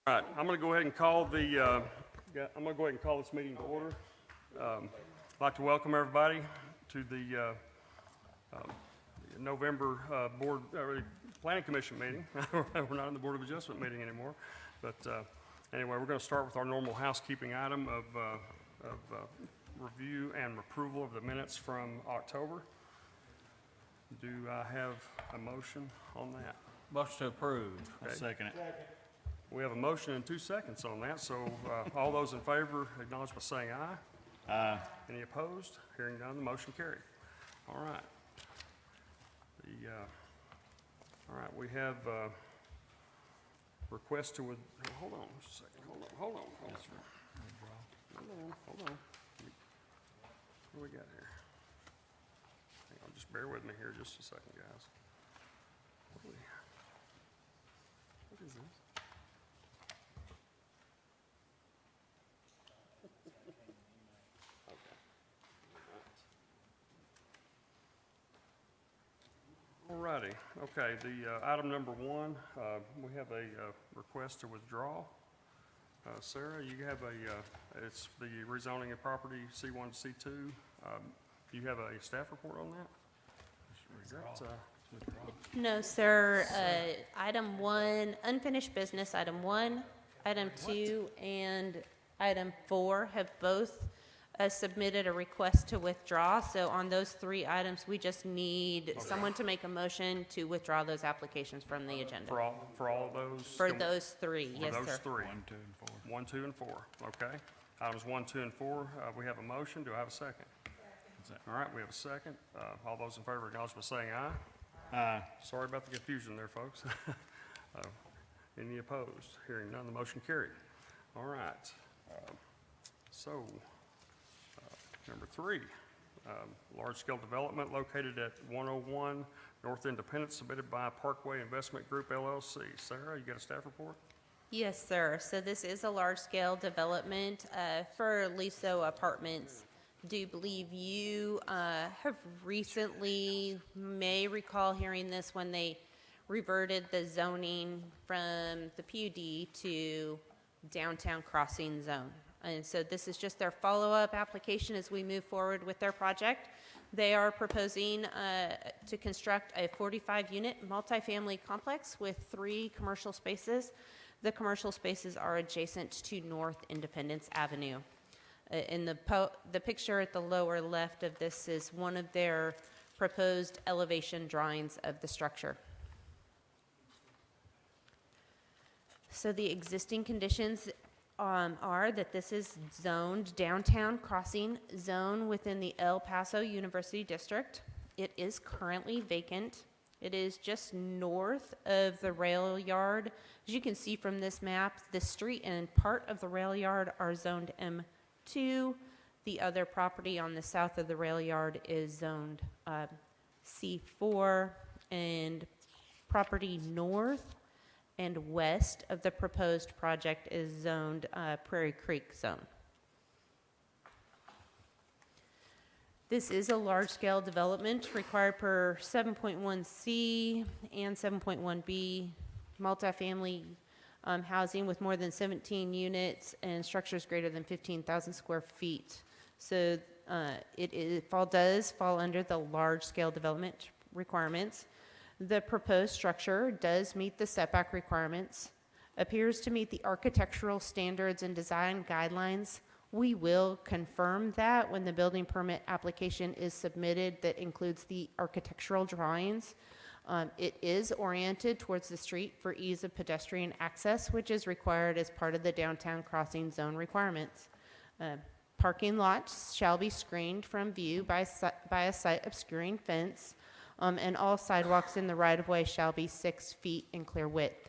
All right, I'm going to go ahead and call this meeting to order. I'd like to welcome everybody to the November Planning Commission meeting. We're not in the Board of Adjustment meeting anymore, but anyway, we're going to start with our normal housekeeping item of review and approval of the minutes from October. Do I have a motion on that? Motion to approve. I'll Okay. second it. We have a motion and 2 seconds on that, so all those in favor acknowledge by saying aye. Aye. Any opposed? Hearing none, the motion carried. All right. All right, we have request to, hold on just a second, hold on. Hold on. What do we got here? Hang on, just bear with me here just a second, guys. What is this? Alrighty, okay, the item number one, we have a request to withdraw. Sarah, you have it's the rezoning of property C1 to C2. You have a staff report on that? Is that, No, sir. Item 1, unfinished business, item 1, item 2, and item 4 have both submitted a request to withdraw. So on those 3 items, we just need someone to make a motion to withdraw those applications from the agenda. for all of those? For those 3, yes, For those sir. 3? 1, 2, and 4. 1, 2, and 4, okay. Items 1, 2, and 4, we have a motion. Do I have a second? All right, we have a second. All those in favor acknowledge by saying aye. Aye. Sorry about the confusion there, folks. Any opposed? Hearing none, the motion carried. All right. Number 3, large-scale development located at 101 North Independence, submitted by Parkway Investment Group, LLC. Sarah, you got a staff report? Yes, sir. So this is a large-scale development for Liso Apartments. Do believe you have recently, may recall hearing this when they reverted the zoning from the PUD to downtown crossing zone. And so this is just their follow-up application as we move forward with their project. They are proposing to construct a 45-unit multifamily complex with 3 commercial spaces. The commercial spaces are adjacent to North Independence Avenue. In the picture at the lower left of this is one of their proposed elevation drawings of the structure. So the existing conditions are that this is zoned downtown crossing zone within the El Paso University District. It is currently vacant. It is just north of the rail yard. As you can see from this map, the street and part of the rail yard are zoned M2. The other property on the south of the rail yard is zoned C4, and property north and west of the proposed project is zoned Prairie Creek zone. This is a large-scale development required per 7.1C and 7.1B multifamily housing with more than 17 units and structures greater than 15,000 square feet. So it does fall under the large-scale development requirements. The proposed structure does meet the setback requirements, appears to meet the architectural standards and design guidelines. We will confirm that when the building permit application is submitted that includes the architectural drawings. It is oriented towards the street for ease of pedestrian access, which is required as part of the downtown crossing zone requirements. Parking lots shall be screened from view by a site obscuring fence. And all sidewalks in the right-of-way shall be 6 feet in clear width.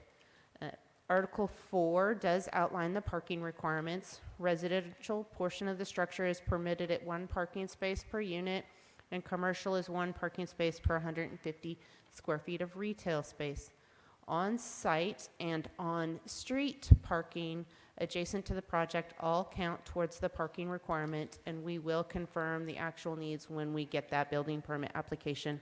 Article 4 does outline the parking requirements. Residential portion of the structure is permitted at 1 parking space per unit, and commercial is 1 parking space per 150 square feet of retail space. On-site and on-street parking adjacent to the project all count towards the parking requirement, and we will confirm the actual needs when we get that building permit application.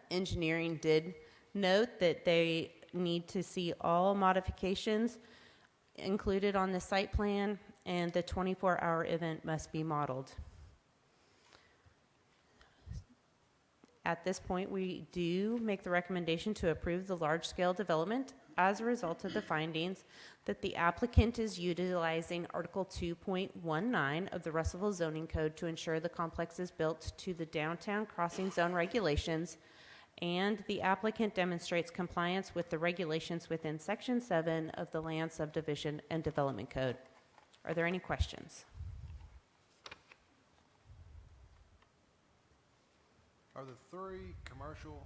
Engineering did note that they need to see all modifications included on the site plan, and the 24-hour event must be modeled. At this point, we do make the recommendation to approve the large-scale development as a result of the findings that the applicant is utilizing Article 2.19 of the Russellville zoning code to ensure the complex is built to the downtown crossing zone regulations, and the applicant demonstrates compliance with the regulations within Section 7 of the Land Subdivision and Development Code. Are there any questions? Are the 3 commercial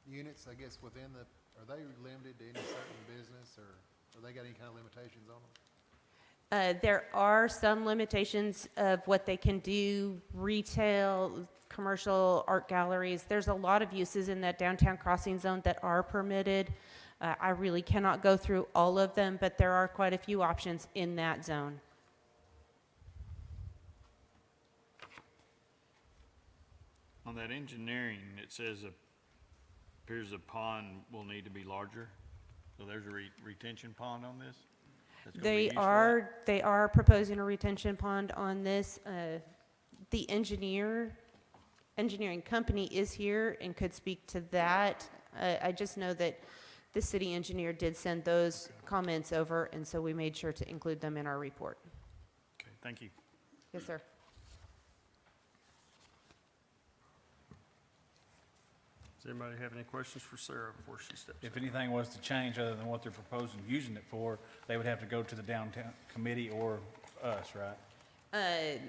units, I guess, within the, are they limited to any certain business, or they got any kind of limitations on them? There are some limitations of what they can do, retail, commercial, art galleries. There's a lot of uses in that downtown crossing zone that are permitted. I really cannot go through all of them, but there are quite a few options in that zone. On that engineering, it says appears a pond will need to be larger. So there's a retention pond on this? That's gonna be used for that? They are proposing a retention pond on this. The engineering company is here and could speak to that. I just know that the city engineer did send those comments over, and so we made sure to include them in our report. Okay, thank you. Yes, sir. Does anybody have any questions for Sarah before she steps in? If anything was to change other than what they're proposing using it for, they would have to go to the downtown committee or us, right?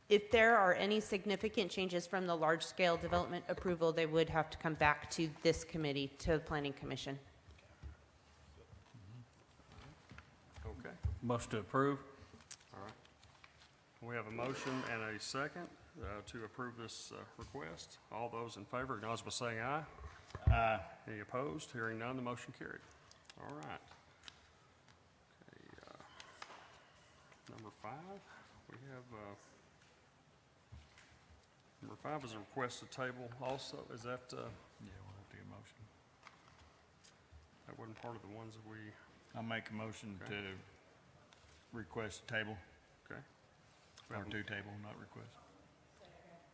If there are any significant changes from the large-scale development approval, they would have to come back to this committee, to the Planning Commission. Okay, Motion to approve? all right. We have a motion and a second to approve this request. All those in favor, acknowledge by saying aye. Aye. Any opposed? Hearing none, the motion carried. All right. Okay, number 5, we have, number 5 is a request to table also. Is that, Yeah, we'll have to get a motion. that wasn't part of the ones that we, I'll make a motion Okay. to request table, okay? We or have, to table, not request.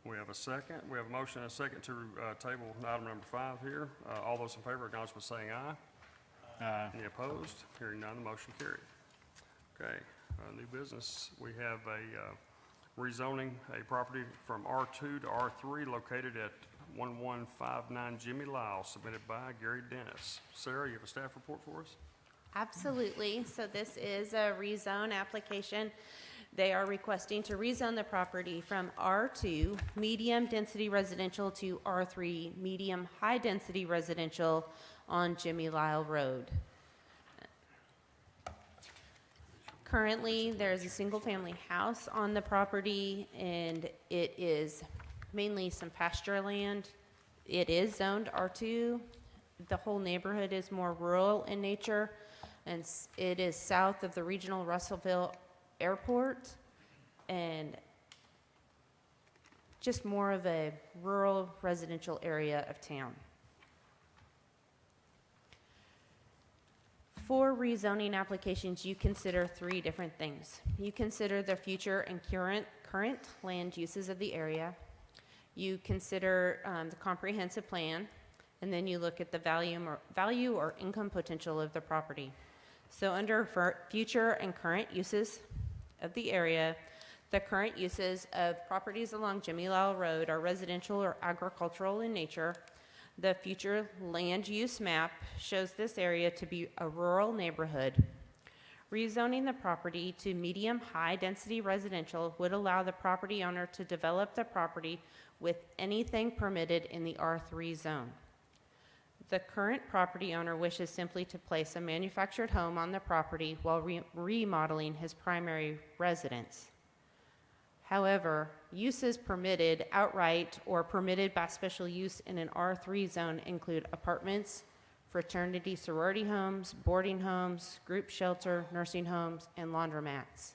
we have a second. We have a motion and a second to table item number 5 here. All those in favor, acknowledge by saying aye. Aye. Any opposed? Hearing none, the motion carried. Okay, new business, we have a rezoning a property from R2 to R3 located at 1159 Jimmy Lyle, submitted by Gary Dennis. Sarah, you have a staff report for us? Absolutely. So this is a rezone application. They are requesting to rezone the property from R2, medium-density residential, to R3, medium-high-density residential on Jimmy Lyle Road. Currently, there's a single-family house on the property, and it is mainly some pasture land. It is zoned R2. The whole neighborhood is more rural in nature, and it is south of the regional Russellville Airport, and just more of a rural residential area of town. For rezoning applications, you consider 3 different things. You consider the future and current land uses of the area. You consider the comprehensive plan, and then you look at the value or income potential of the property. So under future and current uses of the area, the current uses of properties along Jimmy Lyle Road are residential or agricultural in nature. The future land use map shows this area to be a rural neighborhood. Rezoning the property to medium-high density residential would allow the property owner to develop the property with anything permitted in the R3 zone. The current property owner wishes simply to place a manufactured home on the property while remodeling his primary residence. However, uses permitted outright or permitted by special use in an R3 zone include apartments, fraternity sorority homes, boarding homes, group shelter, nursing homes, and laundromats.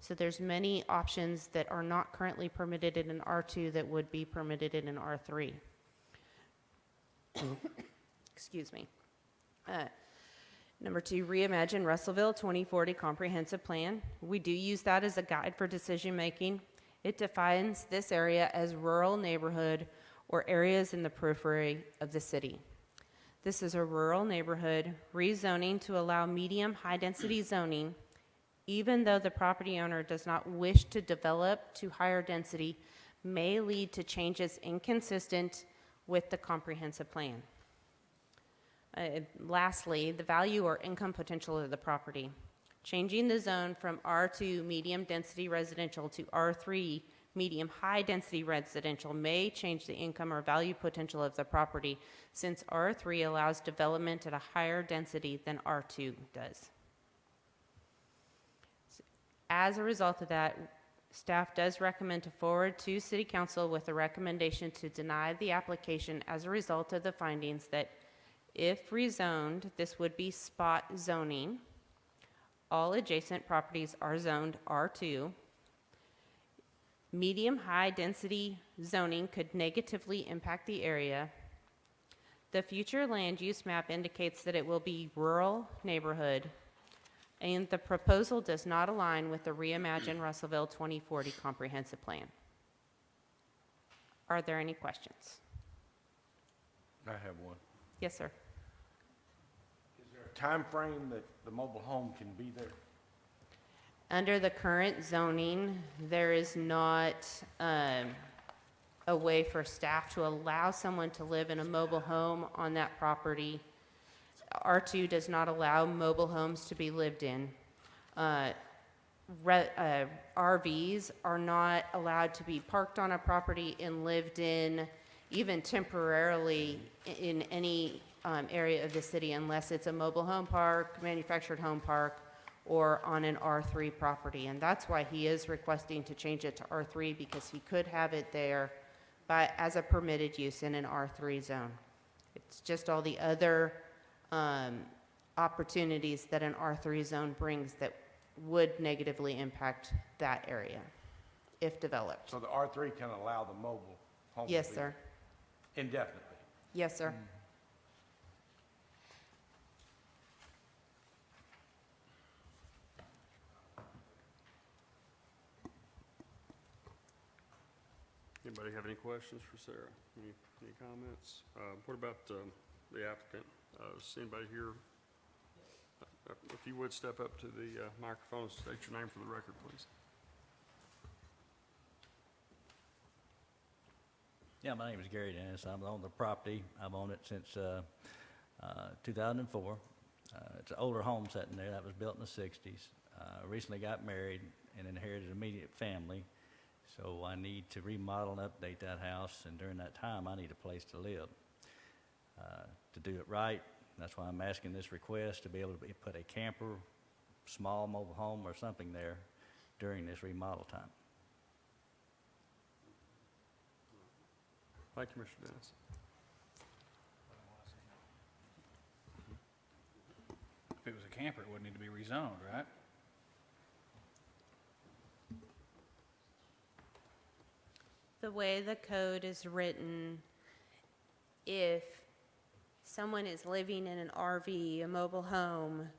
So there's many options that are not currently permitted in an R2 that would be permitted in an R3. Excuse me. Number 2, Reimagine Russellville 2040 Comprehensive Plan. We do use that as a guide for decision-making. It defines this area as rural neighborhood or areas in the periphery of the city. This is a rural neighborhood rezoning to allow medium high-density zoning, even though the property owner does not wish to develop to higher density, may lead to changes inconsistent with the comprehensive plan. Lastly, the value or income potential of the property. Changing the zone from R2 medium density residential to R3 medium high density residential may change the income or value potential of the property, since R3 allows development at a higher density than R2 does. As a result of that, staff does recommend to forward to City Council with a recommendation to deny the application as a result of the findings that if rezoned, this would be spot zoning. All adjacent properties are zoned R2. Medium high density zoning could negatively impact the area. The future land use map indicates that it will be rural neighborhood, and the proposal does not align with the Reimagine Russellville 2040 Comprehensive Plan. Are there any questions? I have one. Yes, sir. Is there a time frame that the mobile home can be there? Under the current zoning, there is not a way for staff to allow someone to live in a mobile home on that property. R2 does not allow mobile homes to be lived in. RVs are not allowed to be parked on a property and lived in, even temporarily, in any area of the city unless it's a mobile home park, manufactured home park, or on an R3 property. And that's why he is requesting to change it to R3, because he could have it there as a permitted use in an R3 zone. It's just all the other opportunities that an R3 zone brings that would negatively impact that area if developed. So the R3 can allow the mobile home? Yes, to be sir. Indefinitely? Yes, sir. Anybody have any questions for Sarah? Any comments? What about the applicant? Is anybody here? If you would step up to the microphone and state your name for the record, please. Yeah, my name is Gary Dennis. I'm on the property. I've owned it since 2004. It's an older home sitting there that was built in the 60s. Recently got married and inherited an immediate family. So I need to remodel and update that house, and during that time, I need a place to live. To do it right, that's why I'm asking this request, to be able to put a camper, small mobile home or something there during this remodel time. Thank you, Mr. Dennis. If it was a camper, it wouldn't need to be rezoned, right? The way the code is written, if someone is living in an RV, a mobile home,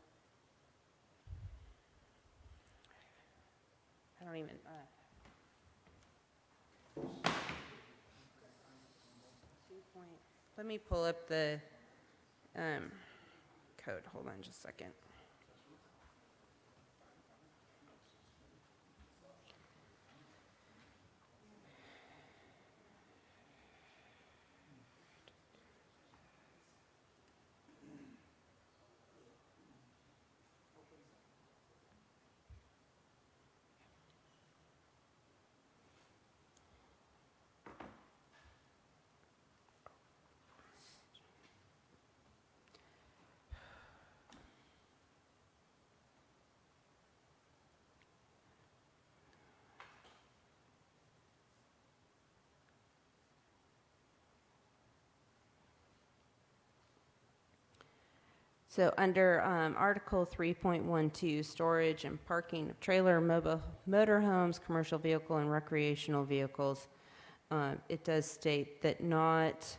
I don't even, let me pull up the code. Hold on just a second. So under Article 3.12, storage and parking of trailer, mobile motorhomes, commercial vehicle, and recreational vehicles, it does state that not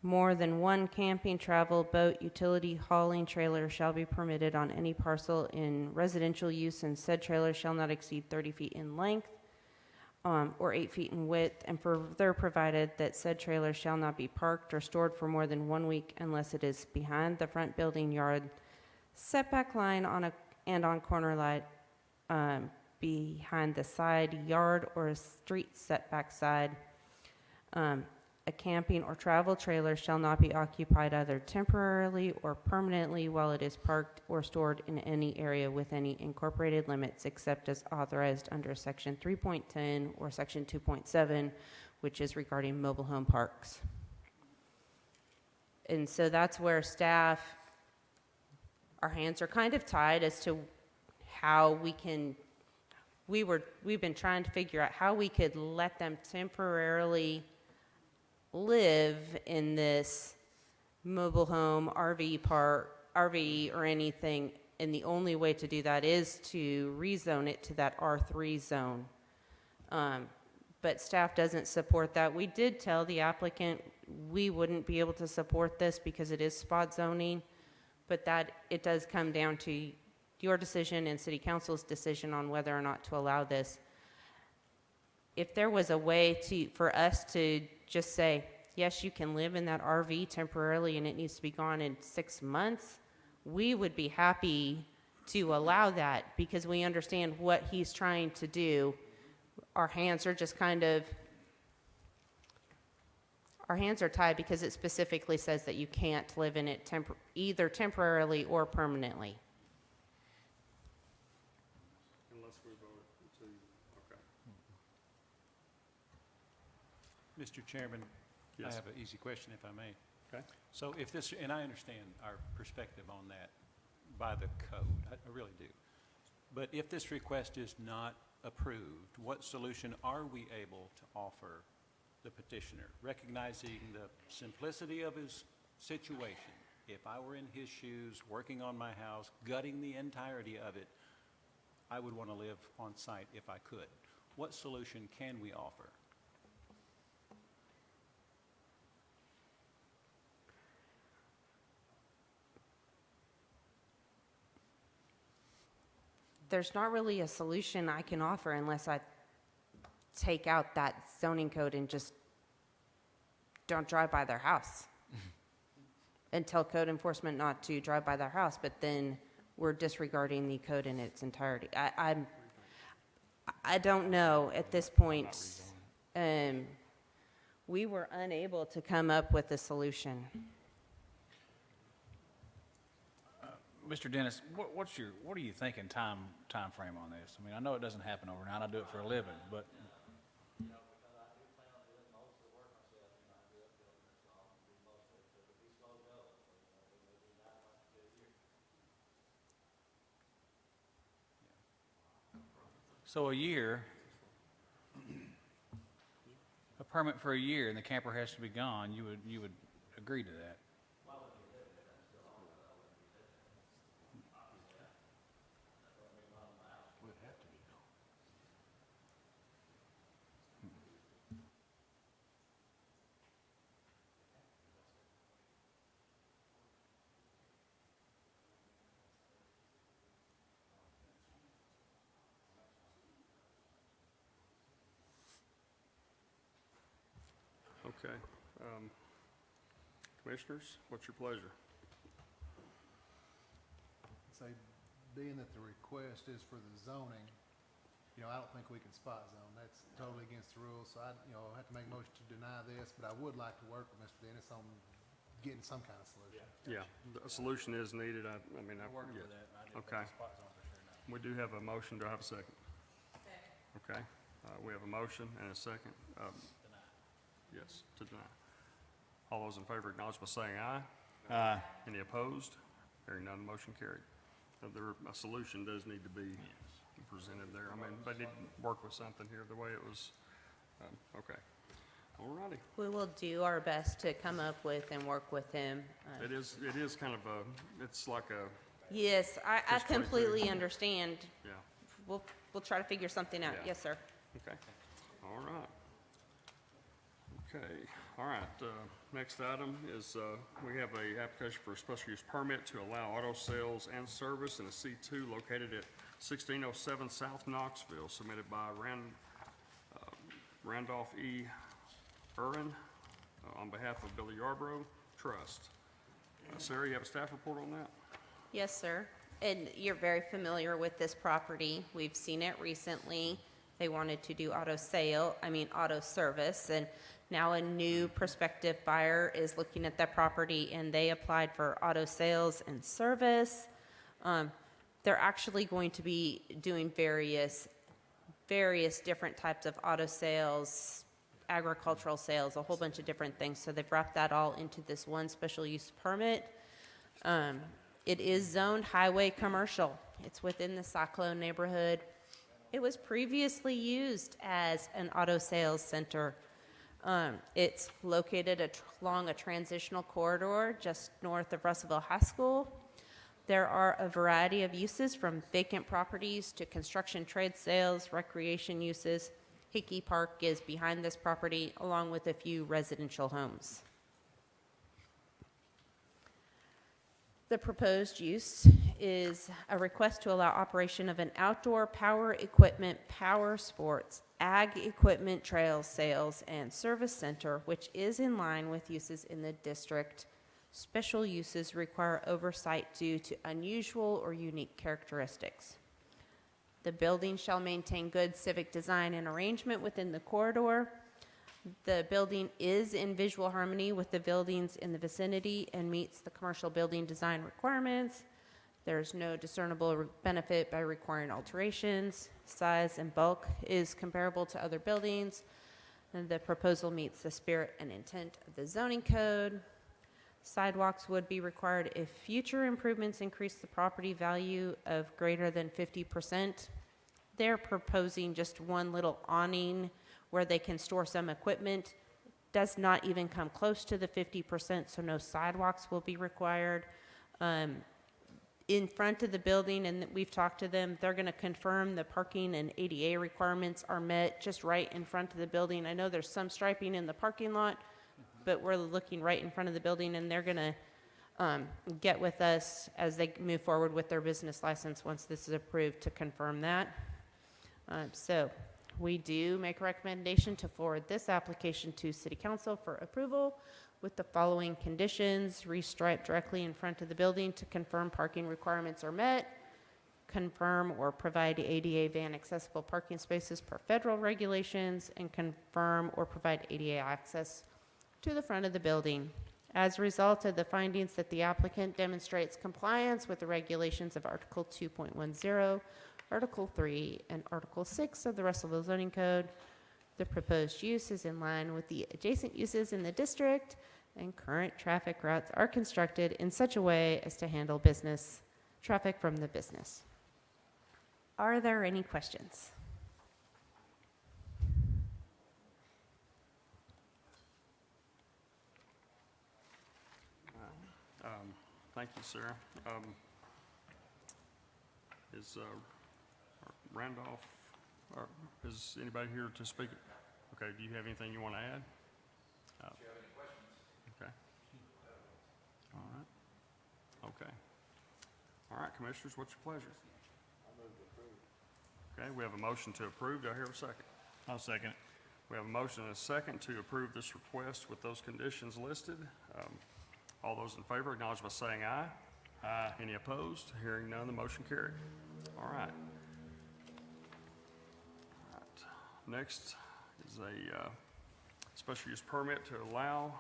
More than one camping, travel, boat, utility hauling trailer shall be permitted on any parcel in residential use, and said trailer shall not exceed 30 feet in length or 8 feet in width, and further provided that said trailer shall not be parked or stored for more than 1 week unless it is behind the front building yard setback line and on corner lot behind the side yard or a street setback side. A camping or travel trailer shall not be occupied either temporarily or permanently while it is parked or stored in any area with any incorporated limits except as authorized under Section 3.10 or Section 2.7, which is regarding mobile home parks. And so that's where staff, our hands are kind of tied as to how we can, we've been trying to figure out how we could let them temporarily live in this mobile home, RV park, RV or anything, and the only way to do that is to rezone it to that R3 zone. But staff doesn't support that. We did tell the applicant we wouldn't be able to support this because it is spot zoning, but that it does come down to your decision and city council's decision on whether or not to allow this. If there was a way for us to just say, yes, you can live in that RV temporarily and it needs to be gone in 6 months, we would be happy to allow that because we understand what he's trying to do. Our hands are just kind of, our hands are tied because it specifically says that you can't live in it either temporarily or permanently. Unless we vote to, okay. Mr. Chairman, I Yes. have an easy question, if I may. Okay. So if this, and I understand our perspective on that by the code, I really do. But if this request is not approved, what solution are we able to offer the petitioner, recognizing the simplicity of his situation? If I were in his shoes, working on my house, gutting the entirety of it, I would want to live on site if I could. What solution can we offer? There's not really a solution I can offer unless I take out that zoning code and just don't drive by their house and tell code enforcement not to drive by their house, but then we're disregarding the code in its entirety. I don't know at this point. We were unable to come up with a solution. Mr. Dennis, what are you thinking time frame on this? I mean, I know it doesn't happen overnight. I do it for a living, but so a year, a permit for a year, and the camper has to be gone. You would agree to that? Okay. Commissioners, what's your pleasure? Say, being that the request is for the zoning, I don't think we can spot zone. That's totally against the rules, so I have to make a motion to deny this, but I would like to work with Mr. Dennis on getting some kind of solution. Yeah, a solution is needed. I mean, We're working yeah. with that. I didn't Okay. think the spot zone for sure now. We do have a motion. Do I have a second? Okay. We have a motion and a second. Yes, to deny. All those in favor acknowledge by saying aye. Any opposed? Hearing none, motion carried. A solution does need to be presented there. I mean, they did work with something here the way it was, okay. All righty. We will do our best to come up with and work with him. It is kind of it's like a, Yes, I Just 22. completely understand. yeah, We'll try to figure something out. Yeah. Yes, sir. okay. All right. Okay, All right, next item is, we have a application for a special use permit to allow auto sales and service in a C2 located at 1607 South Knoxville, submitted by Randolph E. Urin, on behalf of Billy Yarbrough Trust. Sarah, you have a staff report on that? Yes, sir. And you're very familiar with this property. We've seen it recently. They wanted to do auto service, and now a new prospective buyer is looking at that property, and they applied for auto sales and service. They're actually going to be doing various different types of auto sales, agricultural sales, a whole bunch of different things. So they've wrapped that all into this one special use permit. It is zoned highway commercial. It's within the Cyclone neighborhood. It was previously used as an auto sales center. It's located along a transitional corridor just north of Russellville High School. There are a variety of uses from vacant properties to construction trade sales, recreation uses. Hickey Park is behind this property, along with a few residential homes. The proposed use is a request to allow operation of an outdoor power equipment, power sports, ag equipment, trail sales, and service center, which is in line with uses in the district. Special uses require oversight due to unusual or unique characteristics. The building shall maintain good civic design and arrangement within the corridor. The building is in visual harmony with the buildings in the vicinity and meets the commercial building design requirements. There's no discernible benefit by requiring alterations. Size and bulk is comparable to other buildings. And the proposal meets the spirit and intent of the zoning code. Sidewalks would be required if future improvements increase the property value of greater than 50%. They're proposing just one little awning where they can store some equipment. Does not even come close to the 50%, so no sidewalks will be required. In front of the building, and we've talked to them, they're going to confirm the parking and ADA requirements are met just right in front of the building. I know there's some striping in the parking lot, but we're looking right in front of the building, and they're going to get with us as they move forward with their business license once this is approved to confirm that. So we do make a recommendation to forward this application to City Council for approval with the following conditions: restripe directly in front of the building to confirm parking requirements are met, confirm or provide ADA van accessible parking spaces per federal regulations, and confirm or provide ADA access to the front of the building. As a result of the findings that the applicant demonstrates compliance with the regulations of Article 2.10, Article 3, and Article 6 of the Russellville Zoning Code, the proposed use is in line with the adjacent uses in the district, and current traffic routes are constructed in such a way as to handle business traffic from the business. Are there any questions? Thank you, Sarah. Is Randolph, or is anybody here to speak? Okay, do you have anything you want to add? Do you have any questions? Okay. All right. Okay. All right, Commissioners, what's your pleasure? I move to approve. Okay, we have a motion to approve. Do I hear a second? I'll second it. We have a motion and a second to approve this request with those conditions listed. All those in favor acknowledge by saying aye. Aye. Any opposed? Hearing none, the motion carried. All right. Next is a special use permit to allow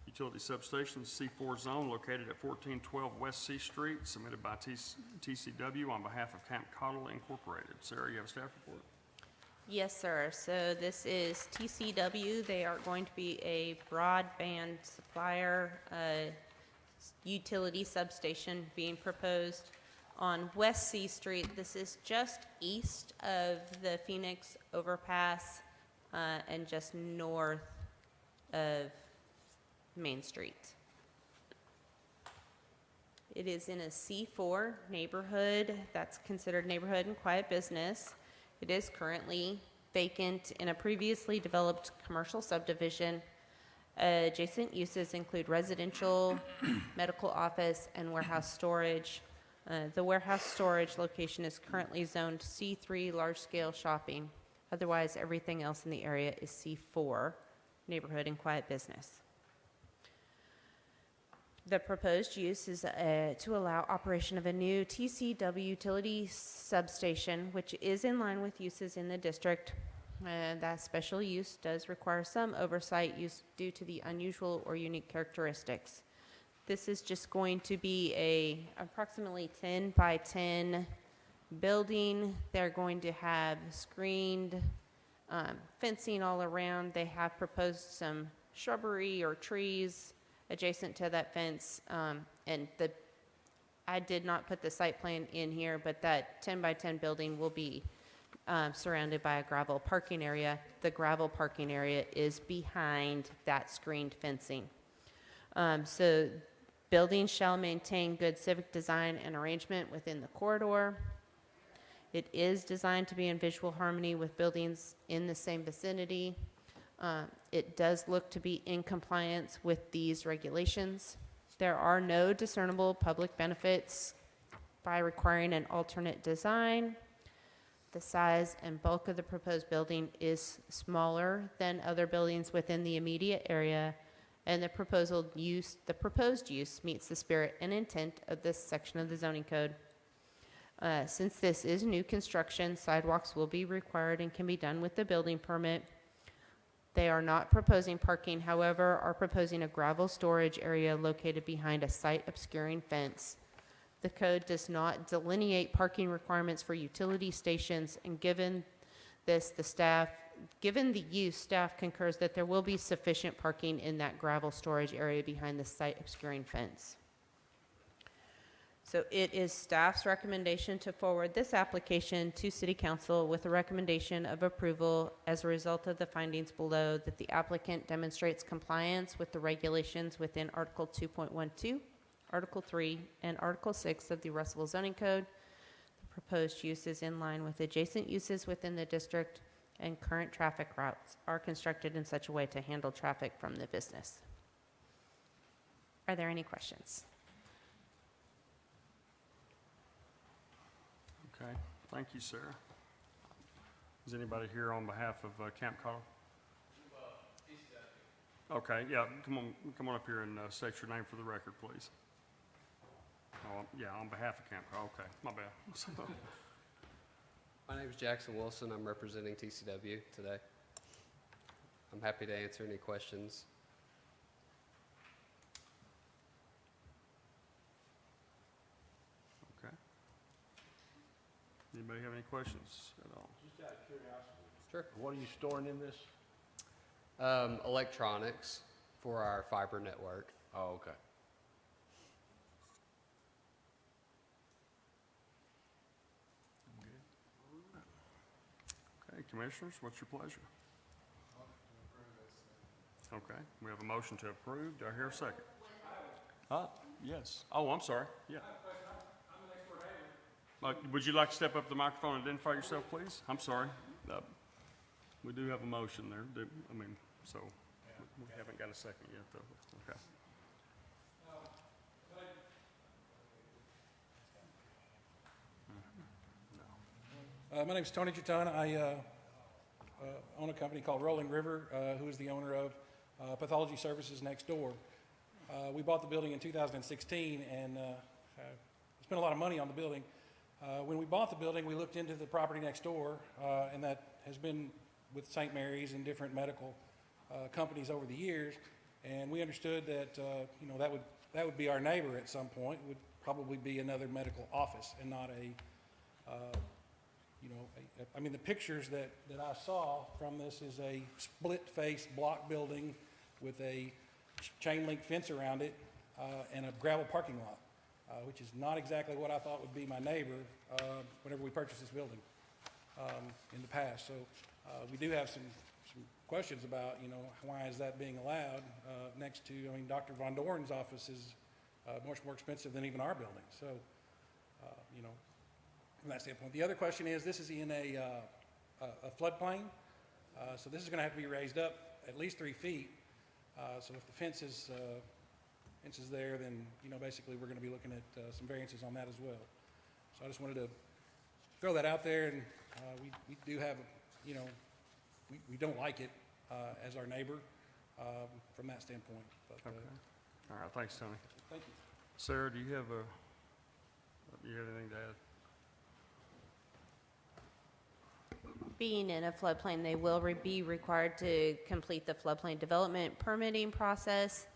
utility substation C4 zone located at 1412 West C Street, submitted by TCW on behalf of Camp Cottle Incorporated. Sarah, you have a staff report? Yes, sir. So this is TCW. They are going to be a broadband supplier, utility substation being proposed on West C Street. This is just east of the Phoenix overpass and just north of Main Street. It is in a C4 neighborhood that's considered neighborhood and quiet business. It is currently vacant in a previously developed commercial subdivision. Adjacent uses include residential, medical office, and warehouse storage. The warehouse storage location is currently zoned C3 large-scale shopping. Otherwise, everything else in the area is C4, neighborhood and quiet business. The proposed use is to allow operation of a new TCW utility substation, which is in line with uses in the district. That special use does require some oversight use due to the unusual or unique characteristics. This is just going to be a approximately 10 by 10 building. They're going to have screened fencing all around. They have proposed some shrubbery or trees adjacent to that fence, I did not put the site plan in here, but that 10 by 10 building will be surrounded by a gravel parking area. The gravel parking area is behind that screened fencing. So buildings shall maintain good civic design and arrangement within the corridor. It is designed to be in visual harmony with buildings in the same vicinity. It does look to be in compliance with these regulations. There are no discernible public benefits by requiring an alternate design. The size and bulk of the proposed building is smaller than other buildings within the immediate area, and the proposed use meets the spirit and intent of this section of the zoning code. Since this is new construction, sidewalks will be required and can be done with the building permit. They are not proposing parking, however, are proposing a gravel storage area located behind a site-obscuring fence. The code does not delineate parking requirements for utility stations, and given the use, staff concurs that there will be sufficient parking in that gravel storage area behind the site-obscuring fence. So it is staff's recommendation to forward this application to City Council with a recommendation of approval as a result of the findings below, that the applicant demonstrates compliance with the regulations within Article 2.12, Article 3, and Article 6 of the Russellville Zoning Code. The proposed use is in line with adjacent uses within the district, and current traffic routes are constructed in such a way to handle traffic from the business. Are there any questions? Okay, thank you, Sarah. Is anybody here on behalf of Camp Cottle? Okay, yeah, come on up here and state your name for the record, please. Oh, yeah, on behalf of Camp Cottle, okay, my bad. My name is Jackson Wilson. I'm representing TCW today. I'm happy to answer any questions. Okay. Anybody have any questions at all? Just out of curiosity, Sure. what are you storing in this? Electronics for our fiber network. Oh, okay. Okay, commissioners, what's your pleasure? Okay, we have a motion to approve. Do I hear a second? Yes. Oh, I'm sorry, yeah. Would you like to step up to the microphone and identify yourself, please? I'm sorry. We do have a motion there, so we haven't got a second yet, though. Okay. My name's Tony Chitana. I own a company called Rolling River, who is the owner of Pathology Services next door. We bought the building in 2016 and spent a lot of money on the building. When we bought the building, we looked into the property next door, and that has been with St. Mary's and different medical companies over the years. And we understood that that would be our neighbor at some point. Would probably be another medical office and not the pictures that I saw from this is a split-face block building with a chain link fence around it and a gravel parking lot, which is not exactly what I thought would be my neighbor whenever we purchased this building in the past. So we do have some questions about, why is that being allowed next to, Dr. Von Doren's office is much more expensive than even our building. So, from that standpoint. The other question is, this is in a floodplain. So this is gonna have to be raised up at least 3 feet. So if the fence is there, then, you know, basically, we're gonna be looking at some variances on that as well. So I just wanted to throw that out there, and we do have, you know, we don't like it as our neighbor from that standpoint. But, Okay. All right, thanks, Tony. thank you. Sarah, do you have anything to add? Being in a floodplain, they will be required to complete the floodplain development permitting process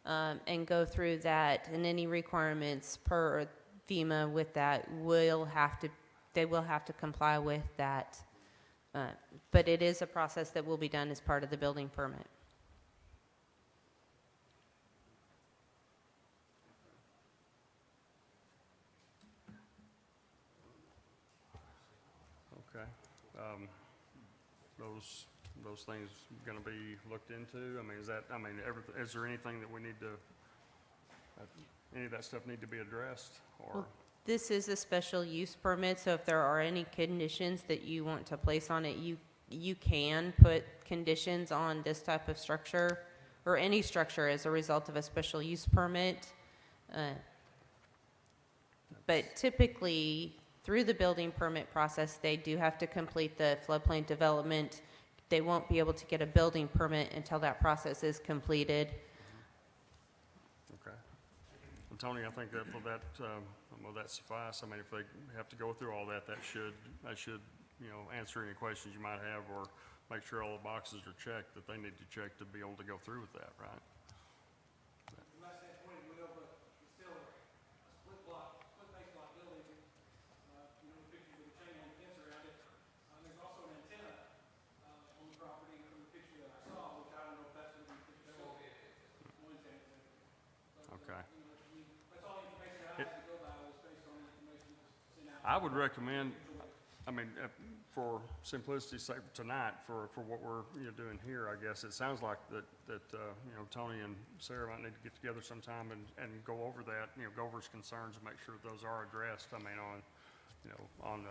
and go through that, and any requirements per FEMA with that they will have to comply with that. But it is a process that will be done as part of the building permit. Okay. Those things gonna be looked into? I mean, is there anything that we need to, any of that stuff need to be addressed, or? Well, this is a special use permit, so if there are any conditions that you want to place on it, you can put conditions on this type of structure or any structure as a result of a special use permit. But typically, through the building permit process, they do have to complete the floodplain development. They won't be able to get a building permit until that process is completed. Okay. And Tony, I think that will that suffice? I mean, if they have to go through all that, that should, you know, answer any questions you might have, or make sure all the boxes are checked that they need to check to be able to go through with that, right? From that standpoint, but it's still a split base block building. You know, the picture with the chain link fence around it. There's also an antenna on the property from the picture that I saw, which I don't know if that's going to be pictured. There won't be no antenna there. Okay. You know, that's all the information that I had to go by was based on the information that was sent out. I would recommend, I mean, for simplicity's sake tonight, for what we're, you know, doing here, I guess, it sounds like that, you know, Tony and Sarah might need to get together sometime and go over that, you know, go over his concerns and make sure those are addressed, I mean, on, you know, on the,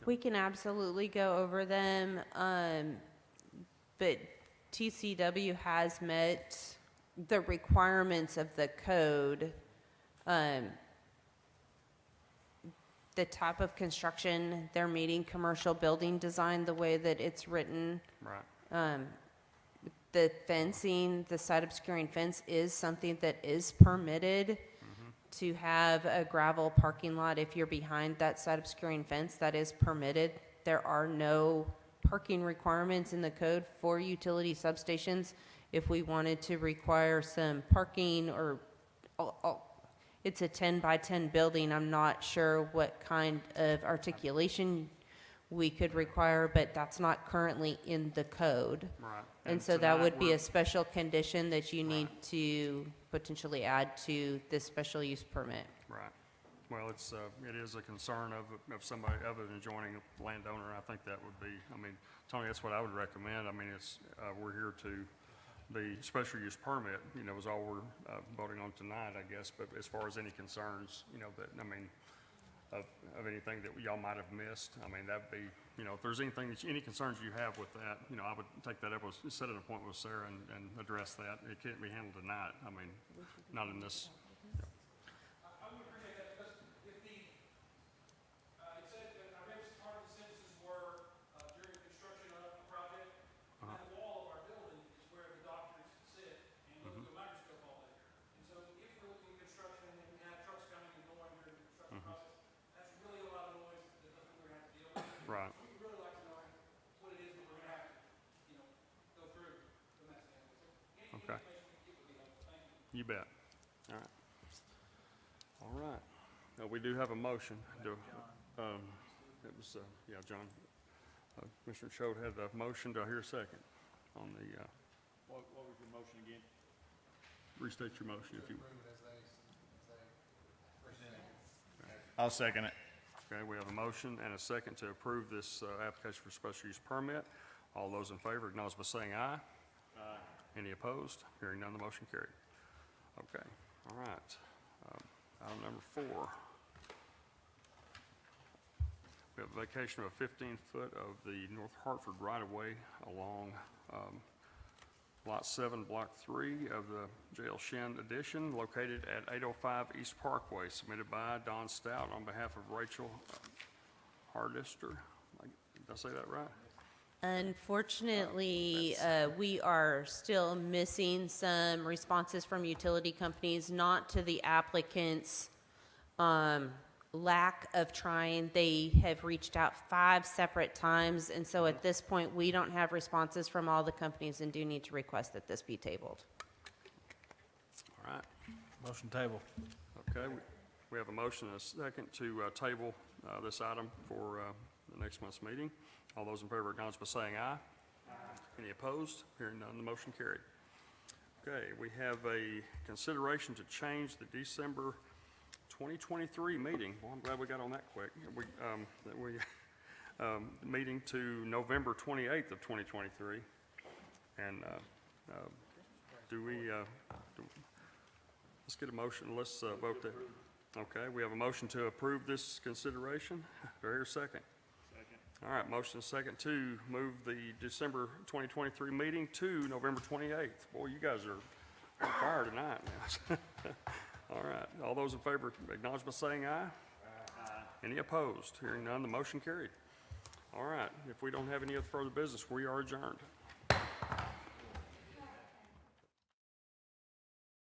We can absolutely go over them, but TCW has met the requirements of the code. The type of construction, they're meeting commercial building design the way that it's written. right, The fencing, the side obscuring fence is something that is permitted to have a gravel parking lot. If you're behind that side obscuring fence, that is permitted. There are no parking requirements in the code for utility substations. If we wanted to require some parking or it's a 10 by 10 building, I'm not sure what kind of articulation we could require, but that's not currently in the code. right. And so that would be tonight a special condition that you need to potentially add to this special use permit. Right. Well, it is a concern of somebody, of an adjoining landowner. I think that would be, I mean, Tony, that's what I would recommend. I mean, we're here to, the special use permit, you know, is all we're voting on tonight, I guess. But as far as any concerns, you know, that, I mean, of anything that y'all might have missed, I mean, that'd be, you know, if there's anything, any concerns you have with that, you know, I would take that up, set an appointment with Sarah and address that. It can't be handled tonight. I mean, not in this. I would appreciate that, because if it said, I read part of the sentences were during construction of a project, and the wall of our building is where the doctors sit and look at the microscope all day. And so if we're looking at construction and we have trucks coming and going during the construction process, that's really a lot of noise that we're going to have to deal with. Right. So we'd really like to know what it is that we're going to have to, you know, go through from that standpoint. So any Okay. information we can get would be helpful. Thank you. You bet. All right. All right. Now, we do have a motion. It was, yeah, John. Commissioner Choate had a motion. Do I hear a second on the, What was your motion again? restate your motion if you, I'll second it. okay, we have a motion and a second to approve this application for special use permit. All those in favor acknowledge by saying aye. Aye. Any opposed? Hearing none, the motion carried. Okay, all right. Item number 4. We have a vacation of 15-foot of the North Hartford right-of-way along Lot 7, Block 3 of the J.L. Shin addition located at 805 East Parkway, submitted by Don Stout on behalf of Rachel Hardister. Did I say that right? Unfortunately, we are still missing some responses from utility companies, not to the applicant's lack of trying. They have reached out 5 separate times, and so at this point, we don't have responses from all the companies and do need to request that this be tabled. All right. Motion table. Okay, we have a motion and a second to table this item for the next month's meeting. All those in favor acknowledge by saying aye. Any opposed? Hearing none, the motion carried. Okay, we have a consideration to change the December 2023 meeting. Well, I'm glad we got on that quick. Meeting to November 28th of 2023. And let's get a motion. Let's vote that. Okay, we have a motion to approve this consideration. Do I hear a second? All right, motion second to move the December 2023 meeting to November 28th. Boy, you guys are on fire tonight now. All right, all those in favor acknowledge by saying aye. Aye. Any opposed? Hearing none, the motion carried. All right, if we don't have any further business, we are adjourned.